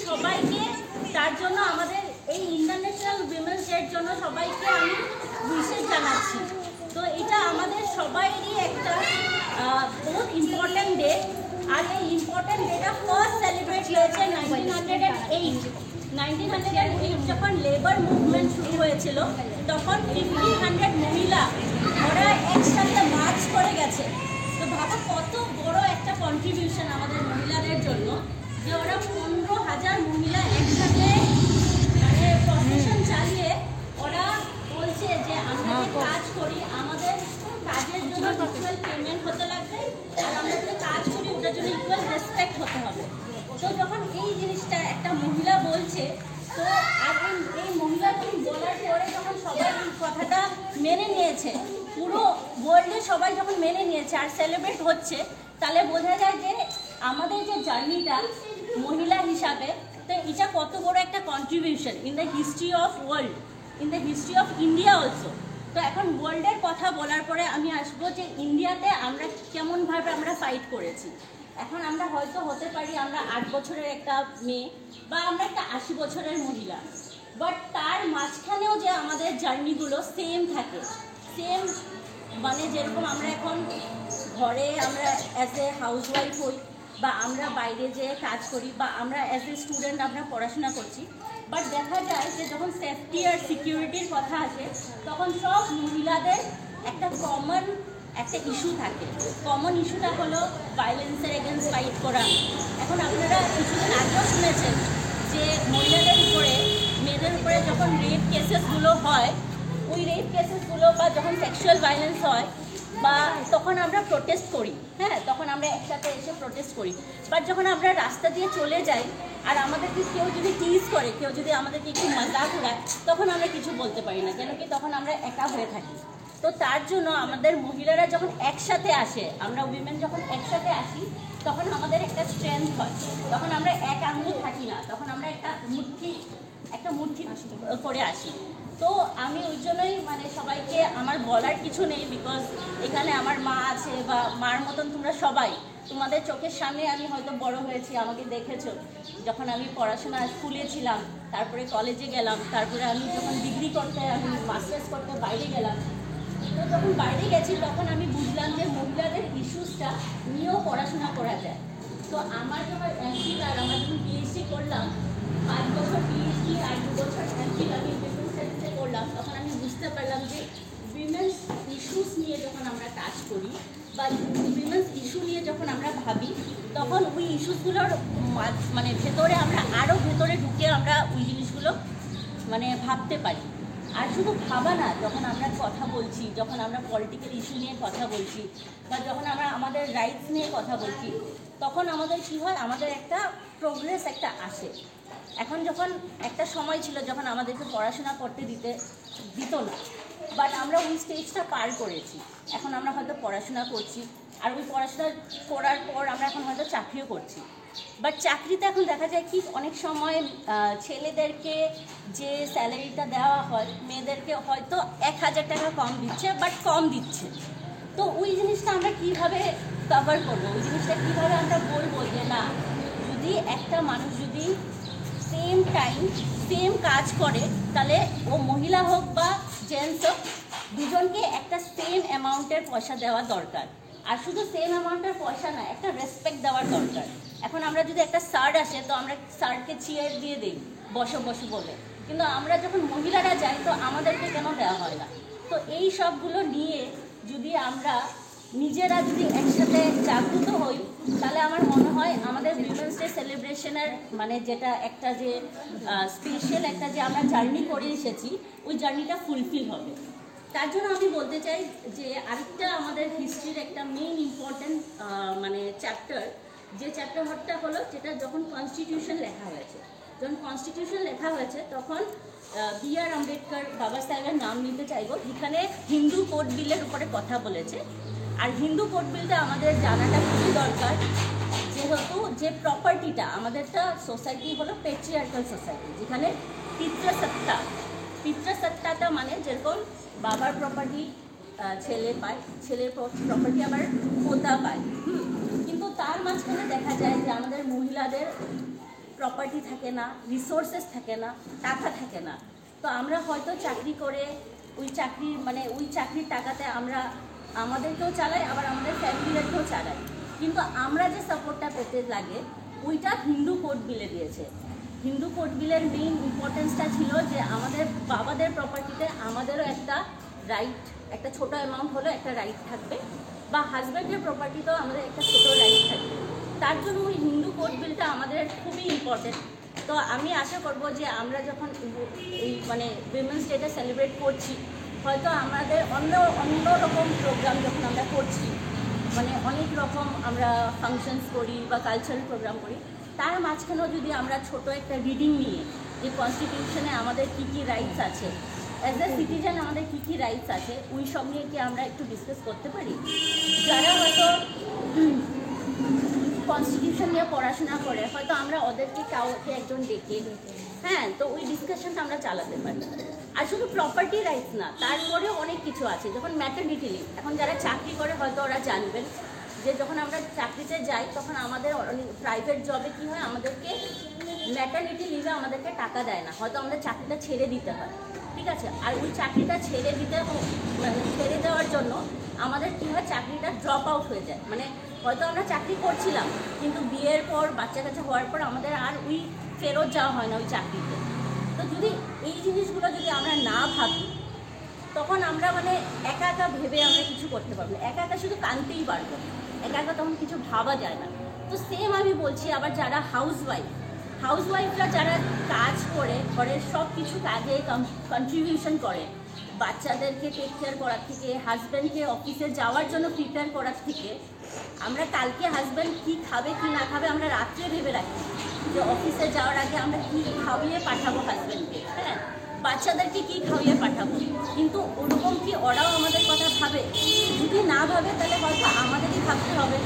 সবাইকে তার জন্য আমাদের এই ইন্টারন্যাশনাল উইমেন্স ডের জন্য সবাইকে আমি উইশেস জানাচ্ছি। তো এটা আমাদের সবাইরই একটা বহুত ইম্পর্ট্যান্ট ডে। আর এই ইম্পর্ট্যান্ট ডেটা ফার্স্ট সেলিব্রেট হয়েছে 1908 যখন লেবার মুভমেন্ট শুরু হয়েছিল, তখন 1500 মহিলা ওরা একসাথে মার্চ করে গেছে। তো ভাবো কত বড় একটা কন্ট্রিবিউশন আমাদের মহিলাদের জন্য, যে ওরা 15,000 মহিলা একসাথে মানে প্রসেশন চালিয়ে ওরা বলছে যে আমরা যে কাজ করি আমাদের কাজের জন্য ইকুয়াল পেমেন্ট হতে লাগবে, আর আমরা যে কাজ করি ওটার জন্য ইকুয়াল রেসপেক্ট হতে হবে। তো যখন এই জিনিসটা একটা মহিলা বলছে, তো আর এই মহিলাকে বলার পরে যখন সবাই কথাটা মেনে নিয়েছে, পুরো ওয়ার্ল্ডে সবাই যখন মেনে নিয়েছে আর সেলিব্রেট হচ্ছে, তাহলে বোঝা যায় যে আমাদের যে জার্নিটা মহিলা হিসাবে, তো এটা কত বড় একটা contribution in the history of world, in the history of India also. তো এখন ওয়ার্ল্ডের কথা বলার পরে আমি আসবো যে ইন্ডিয়াতে আমরা কেমনভাবে আমরা ফাইট করেছি। এখন আমরা হয়তো হতে পারি আমরা 8 বছরের একটা মেয়ে বা আমরা একটা 80 বছরের মহিলা, বাট তার মাঝখানেও যে আমাদের জার্নিগুলো সেম থাকে, সেম মানে যেরকম আমরা এখন ঘরে আমরা অ্যাজ এ হাউসওয়াইফ হই, বা আমরা বাইরে যেয়ে কাজ করি, বা আমরা অ্যাজ এ স্টুডেন্ট আমরা পড়াশোনা করছি, বাট দেখা যায় যে যখন সেফটি আর সিকিউরিটির কথা আসে, তখন সব মহিলাদের একটা কমন একটা ইস্যু থাকে। কমন ইস্যুটা হলো ভায়োলেন্সের এগেনস্ট ফাইট করা। এখন আপনারা কিছুদিন আগেও শুনেছেন যে মহিলাদের উপরে, মেয়েদের উপরে যখন রেপ কেসেসগুলো হয়, ওই রেপ কেসেসগুলো বা যখন সেক্সুয়াল ভায়োলেন্স হয়, বা তখন আমরা প্রোটেস্ট করি, হ্যাঁ, তখন আমরা একসাথে এসে প্রোটেস্ট করি। বাট যখন আমরা রাস্তা দিয়ে চলে যাই আর আমাদেরকে কেউ যদি টিজ করে, কেউ যদি আমাদেরকে একটু মজাক উড়ায়, তখন আমরা কিছু বলতে পারি না, কেন কি তখন আমরা একা হয়ে থাকি। তো তার জন্য আমাদের মহিলারা যখন একসাথে আসে, আমরা উইমেন যখন একসাথে আসি, তখন আমাদের একটা স্ট্রেংথ হয়, তখন আমরা এক আঙুল থাকি না, তখন আমরা একটা মুঠি করে আসি। তো আমি ওই জন্যই মানে সবাইকে আমার বলার কিছু নেই, বিকজ এখানে আমার মা আছে, বা মার মতন তোমরা সবাই, তোমাদের চোখের সামনে আমি হয়তো বড় হয়েছি, আমাকে দেখেছো যখন আমি পড়াশোনা স্কুলে ছিলাম, তারপরে কলেজে গেলাম, তারপরে আমি যখন ডিগ্রি করতে, আমি মাস্টার্স করতে বাইরে গেলাম। তো যখন বাইরে গেছি তখন আমি বুঝলাম যে মহিলাদের ইস্যুসটা নিয়েও পড়াশোনা করা যায়। তো আমার যখন এমফিল আর আমরা যখন পিএইচডি করলাম, 5 বছর পিএইচডি আর 2 বছর এমফিল আমি উইমেন্স স্টাডিজে করলাম, তখন আমি বুঝতে পারলাম যে উইমেন্স ইস্যুস নিয়ে যখন আমরা কাজ করি বা উইমেন্স ইস্যু নিয়ে যখন আমরা ভাবি, তখন ওই ইস্যুসগুলোর মানে ভেতরে আমরা আরও ভেতরে ঢুকে আমরা ওই জিনিসগুলো মানে ভাবতে পারি। আর শুধু ভাবা না, যখন আমরা কথা বলছি, যখন আমরা পলিটিক্যাল ইস্যু নিয়ে কথা বলছি, বা যখন আমরা আমাদের রাইটস নিয়ে কথা বলছি, তখন আমাদের কী হয়, আমাদের একটা প্রোগ্রেস একটা আসে। এখন যখন একটা সময় ছিল যখন আমাদেরকে পড়াশোনা করতে দিত না, বাট আমরা ওই স্টেজটা পার করেছি। এখন আমরা হয়তো পড়াশোনা করছি, আর ওই পড়াশোনা করার পর আমরা এখন হয়তো চাকরিও করছি। বাট চাকরিতে এখন দেখা যায় কি, অনেক সময় ছেলেদেরকে যে স্যালারিটা দেওয়া হয়, মেয়েদেরকে হয়তো 1000 টাকা কম দিচ্ছে, বাট কম দিচ্ছে। তো ওই জিনিসটা আমরা কীভাবে কভার করবো, ওই জিনিসটা কীভাবে আমরা বলবো যে না, যদি একটা মানুষ যদি সেম টাইম সেম কাজ করে, তাহলে ও মহিলা হোক বা জেন্টস হোক, দুজনকে একটা সেম অ্যামাউন্টের পয়সা দেওয়া দরকার। আর শুধু সেম অ্যামাউন্টের পয়সা না, একটা রেসপেক্ট দেওয়ার দরকার। এখন আমরা যদি একটা স্যার আসে, তো আমরা স্যারকে চেয়ার দিয়ে দিই, বসো বসো বলে, কিন্তু আমরা যখন মহিলারা যাই, তো আমাদেরকে কেন দেওয়া হয় না? তো এই সবগুলো নিয়ে যদি আমরা নিজেরা যদি একসাথে জাগ্রত হই, তাহলে আমার মনে হয় আমাদের উইমেন্স ডে সেলিব্রেশনের মানে যেটা একটা যে স্পেশাল একটা যে আমরা জার্নি করে এসেছি, ওই জার্নিটা ফুলফিল হবে। তার জন্য আমি বলতে চাই যে আরেকটা আমাদের হিস্ট্রির একটা মেইন ইম্পর্ট্যান্ট মানে চ্যাপ্টার, যে চ্যাপ্টারটা হলো যেটা যখন কনস্টিটিউশন লেখা হয়েছে। যখন কনস্টিটিউশন লেখা হয়েছে, তখন বি.আর. আম্বেদকর বাবা সাহেবের নাম নিতে চাইব, এখানে হিন্দু কোড বিলের উপরে কথা বলেছে। আর হিন্দু কোড বিলটা আমাদের জানাটা খুবই দরকার, যেহেতু যে প্রপার্টিটা আমাদেরটা সোসাইটি হলো পেট্রিয়ার্কাল সোসাইটি, যেখানে পিতৃসত্তাটা মানে যেরকম বাবার প্রপার্টি ছেলে পায়, ছেলের প্রপার্টি আবার পোতা পায়। কিন্তু তার মাঝখানে দেখা যায় যে আমাদের মহিলাদের প্রপার্টি থাকে না, রিসোর্সেস থাকে না, টাকা থাকে না। তো আমরা হয়তো চাকরি করে ওই চাকরির টাকাতে আমরা আমাদেরকেও চালাই, আবার আমাদের ফ্যামিলিদেরকেও চালাই, কিন্তু আমরা যে সাপোর্টটা পেতে লাগে ওইটা হিন্দু কোড বিলে দিয়েছে। হিন্দু কোড বিলের মেইন ইম্পর্টেন্সটা ছিল যে আমাদের বাবাদের প্রপার্টিতে আমাদেরও একটা রাইট, একটা ছোট অ্যামাউন্ট হলেও একটা রাইট থাকবে, বা হাজব্যান্ডের প্রপার্টিতেও আমাদের একটা ছোট রাইট থাকবে। তার জন্য ওই হিন্দু কোড বিলটা আমাদের খুবই ইম্পর্টেন্ট। তো আমি আশা করব যে আমরা যখন এই উইমেন্স ডেটা সেলিব্রেট করছি, হয়তো আমাদের অন্য রকম প্রোগ্রাম যখন আমরা করছি, অনেক রকম আমরা ফাংশনস করি বা কালচারাল প্রোগ্রাম করি, তার মাঝখানেও যদি আমরা ছোট একটা রিডিং নিয়ে যে কনস্টিটিউশনে আমাদের কী কী রাইটস আছে, অ্যাজ এ সিটিজেন আমাদের কী কী রাইটস আছে, ওই সব নিয়ে কি আমরা একটু ডিসকাস করতে পারি? যারা হয়তো কনস্টিটিউশন নিয়ে পড়াশোনা করে, হয়তো আমরা ওদেরকে কাউকে একজন ডেকে, হ্যাঁ, তো ওই ডিসকাশনটা আমরা চালাতে পারি। আর শুধু প্রপার্টি রাইটস না, তারপরেও অনেক কিছু আছে। যখন ম্যাটারনিটি লিভ, এখন যারা চাকরি করে হয়তো ওরা জানবেন যে যখন আমরা চাকরিতে যাই তখন আমাদের প্রাইভেট জবে কী হয়, আমাদেরকে ম্যাটারনিটি লিভে আমাদেরকে টাকা দেয় না, হয়তো আমাদের চাকরিটা ছেড়ে দিতে হয়, ঠিক আছে? আর ওই চাকরিটা ছেড়ে দেওয়ার জন্য আমাদের কী হয়, চাকরিটা ড্রপ আউট হয়ে যায়। হয়তো আমরা চাকরি করছিলাম, কিন্তু বিয়ের পর বাচ্চা কাচ্চা হওয়ার পর আমাদের আর ওই ফেরত যাওয়া হয় না ওই চাকরিতে। তো যদি এই জিনিসগুলো যদি আমরা না ভাবি, তখন আমরা একা একা ভেবে আমরা কিছু করতে পারবো না, একা একা শুধু কানতেই পারবো, একা একা তখন কিছু ভাবা যায় না। তো সেম আমি বলছি আবার যারা হাউসওয়াইফরা যারা কাজ করে, ঘরের সব কিছু কাজে কন্ট্রিবিউশন করে, বাচ্চাদেরকে টেক কেয়ার করার থেকে, হাজব্যান্ডকে অফিসে যাওয়ার জন্য প্রিপেয়ার করার থেকে, আমরা কালকে হাজব্যান্ড কী খাবে কি না খাবে আমরা রাত্রে ভেবে রাখি যে অফিসে যাওয়ার আগে আমরা কী খাওয়িয়ে পাঠাবো হাজব্যান্ডকে, হ্যাঁ, বাচ্চাদেরকে কী খাওয়িয়ে পাঠাবো। কিন্তু ওরকম কি ওরাও আমাদের কথা ভাবে? যদি না ভাবে তাহলে হয়তো আমাদেরই ভাবতে হবে